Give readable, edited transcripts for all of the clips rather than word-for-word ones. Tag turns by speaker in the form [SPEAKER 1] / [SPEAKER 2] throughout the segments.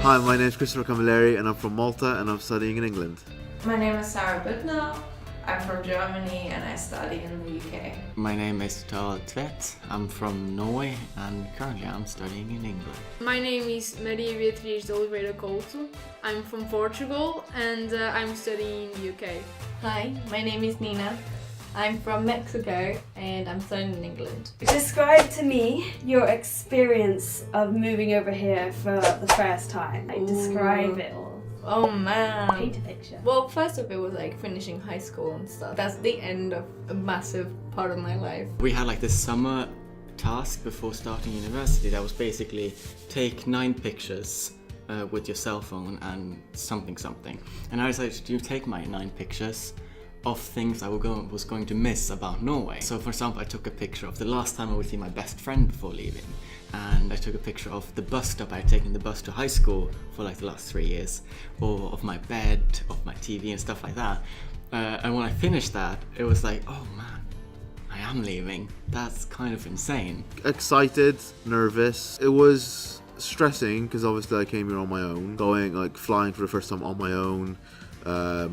[SPEAKER 1] Hi, my name is Christopher Camilleri and I'm from Malta and I'm studying in England.
[SPEAKER 2] My name is Sarah Büttner. I'm from Germany and I study in the UK.
[SPEAKER 3] My name is Tal Tvedt. I'm from Norway and currently I'm studying in England.
[SPEAKER 4] My name is Maria Beatriz de Oliveira Couto. I'm from Portugal and I'm studying in the UK.
[SPEAKER 5] Hi, my name is Nina. I'm from Mexico and I'm studying in England.
[SPEAKER 6] Describe to me your experience of moving over here for the first time. Like, describe it all.
[SPEAKER 5] Oh man.
[SPEAKER 6] Paint a picture.
[SPEAKER 5] Well, first off, it was like finishing high school and stuff. That's the end of a massive part of my life.
[SPEAKER 3] We had like this summer task before starting university that was basically take 9 pictures with your cell phone and something. And I decided to take my 9 pictures of things I was going to miss about Norway. So for example, I took a picture of the last time I would see my best friend before leaving. And I took a picture of the bus stop. I had taken the bus to high school for like the last 3 years, or of my bed, of my TV and stuff like that. And when I finished that, it was like, oh man, I am leaving. That's kind of insane.
[SPEAKER 1] Excited, nervous. It was stressing because obviously I came here on my own, flying for the first time on my own,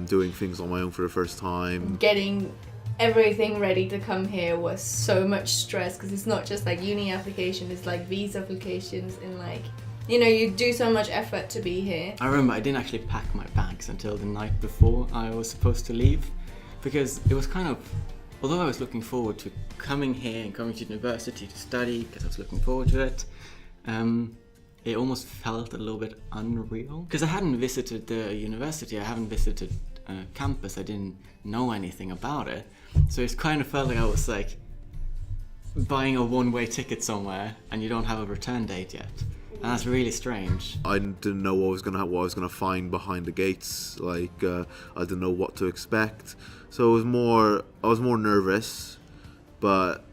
[SPEAKER 1] doing things on my own for the first time.
[SPEAKER 5] Getting everything ready to come here was so much stress because it's not just like uni application, it's like visa applications and like, you know, you do so much effort to be here.
[SPEAKER 3] I remember I didn't actually pack my bags until the night before I was supposed to leave, because it was kind of, although I was looking forward to coming here and coming to university to study because I was looking forward to it, it almost felt a little bit unreal because I hadn't visited the university, I haven't visited campus, I didn't know anything about it. So it kind of felt like I was like buying a one-way ticket somewhere and you don't have a return date yet. And that's really strange.
[SPEAKER 1] I didn't know what I was gonna find behind the gates. I didn't know what to expect. So I was more nervous, but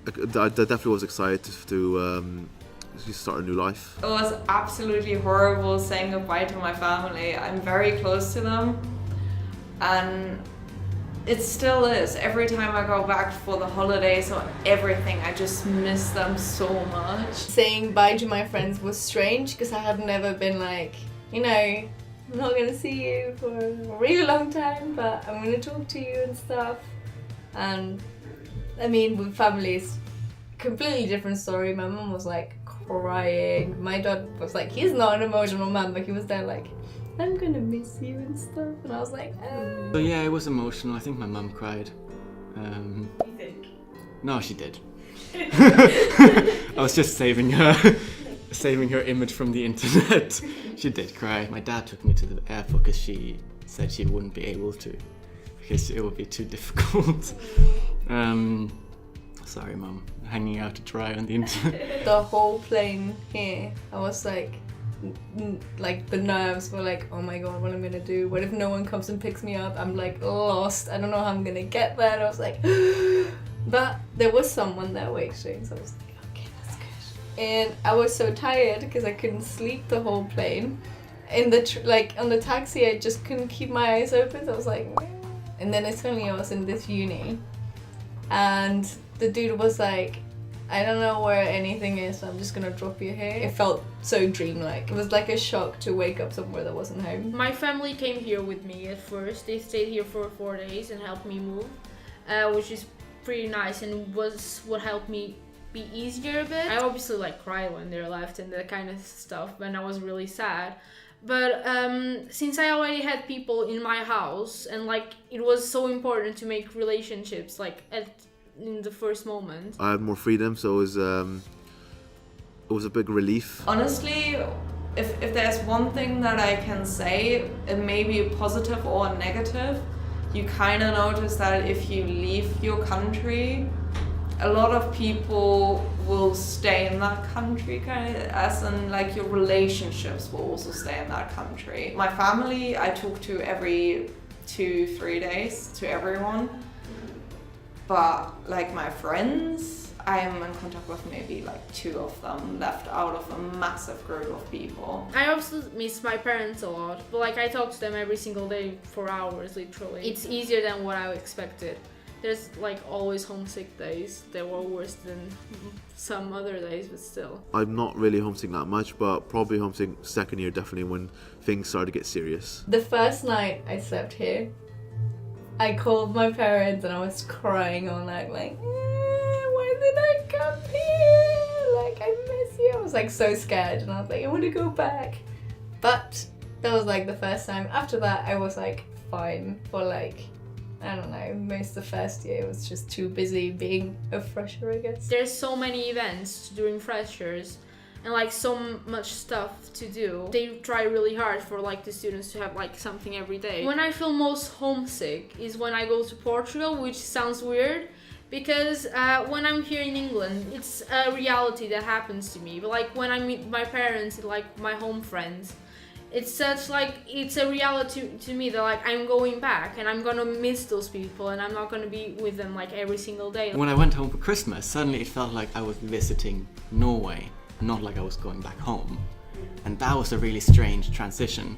[SPEAKER 1] I definitely was excited to start a new life.
[SPEAKER 2] It was absolutely horrible saying goodbye to my family. I'm very close to them and it still is. Every time I go back for the holidays or everything, I just miss them so much.
[SPEAKER 5] Saying bye to my friends was strange because I had never been like, you know, I'm not gonna see you for a really long time, but I'm gonna talk to you and stuff. And I mean, with family, it's completely different story. My mum was like crying. My dad was like, he's not an emotional man, but he was there like, I'm gonna miss you and stuff. And I was like,
[SPEAKER 3] So yeah, it was emotional. I think my mum cried.
[SPEAKER 6] You think?
[SPEAKER 3] No, she did. I was just saving her image from the internet. She did cry. My dad took me to the airport because she said she wouldn't be able to because it would be too difficult. Sorry, Mum. Hanging out to dry on the internet.
[SPEAKER 5] the whole plane here, I was like the nerves were like, oh my god, what am I gonna do? What if no one comes and picks me up? I'm like lost. I don't know how I'm gonna get there. And I was like, but there was someone there waiting, so I was like, okay, that's good. And I was so tired because I couldn't sleep the whole plane. In the on the taxi, I just couldn't keep my eyes open. So I was like, and then suddenly I was in this uni, and the dude was like, I don't know where anything is, so I'm just gonna drop you here. It felt so dreamlike. It was like a shock to wake up somewhere that wasn't home.
[SPEAKER 4] My family came here with me at first. They stayed here for 4 days and helped me move, which is pretty nice and was what helped me be easier a bit. I obviously like cry when they left and that kind of stuff, and I was really sad. But since I already had people in my house and like it was so important to make relationships like in the first moment,
[SPEAKER 1] I had more freedom, so it was a big relief.
[SPEAKER 2] Honestly, if there's one thing that I can say, it may be positive or negative, you kind of notice that if you leave your country, a lot of people will stay in that country, kind of, as in like your relationships will also stay in that country. My family, I talk to every 2-3 days to everyone. But like my friends, I am in contact with maybe like 2 of them left out of a massive group of people.
[SPEAKER 4] I also miss my parents a lot, but like I talk to them every single day for hours, literally. It's easier than what I expected. There's like always homesick days. They were worse than some other days, but still.
[SPEAKER 1] I'm not really homesick that much, but probably homesick second year, definitely when things started to get serious.
[SPEAKER 5] The first night I slept here, I called my parents and I was crying all night, like, why did I come here? Like, I miss you. I was like so scared, and I was like, I want to go back. But that was like the first time. After that, I was like fine for like, I don't know, most of the first year. It was just too busy being a fresher, I guess.
[SPEAKER 4] There's so many events during freshers and like so much stuff to do. They try really hard for like the students to have like something every day. When I feel most homesick is when I go to Portugal, which sounds weird because when I'm here in England, it's a reality that happens to me. But like when I meet my parents and like my home friends, it's such like, it's a reality to me that like I'm going back and I'm gonna miss those people and I'm not gonna be with them like every single day.
[SPEAKER 3] When I went home for Christmas, suddenly it felt like I was visiting Norway, not like I was going back home. And that was a really strange transition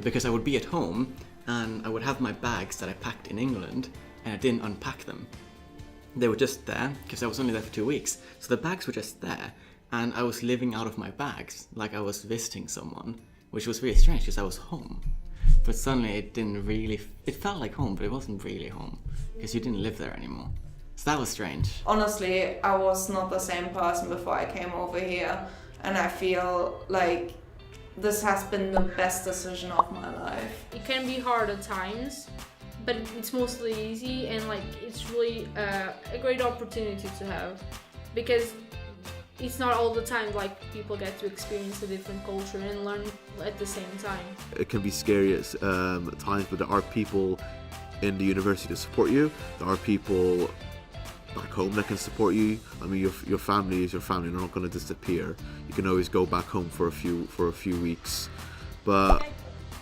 [SPEAKER 3] because I would be at home and I would have my bags that I packed in England and I didn't unpack them. They were just there because I was only there for 2 weeks. So the bags were just there and I was living out of my bags like I was visiting someone, which was really strange because I was home. But suddenly it felt like home, but it wasn't really home because you didn't live there anymore. So that was strange.
[SPEAKER 2] Honestly, I was not the same person before I came over here, and I feel like this has been the best decision of my life.
[SPEAKER 4] It can be hard at times, but it's mostly easy, and like it's really a great opportunity to have because it's not all the time like people get to experience a different culture and learn at the same time.
[SPEAKER 1] It can be scary at times, but there are people in the university to support you. There are people back home that can support you. I mean, your family is your family. They're not going to disappear. You can always go back home for a few weeks. But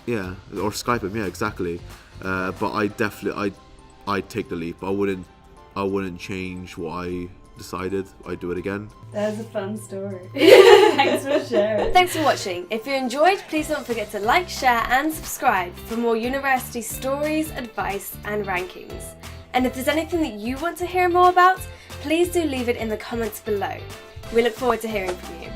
[SPEAKER 1] yeah, or Skype them. Yeah, exactly. But I'd take the leap. I wouldn't change what I decided. I'd do it again.
[SPEAKER 6] That was a fun story. Thanks for sharing. Thanks for watching. If you enjoyed, please don't forget to like, share and subscribe for more university stories, advice and rankings. And if there's anything that you want to hear more about, please do leave it in the comments below. We look forward to hearing from you.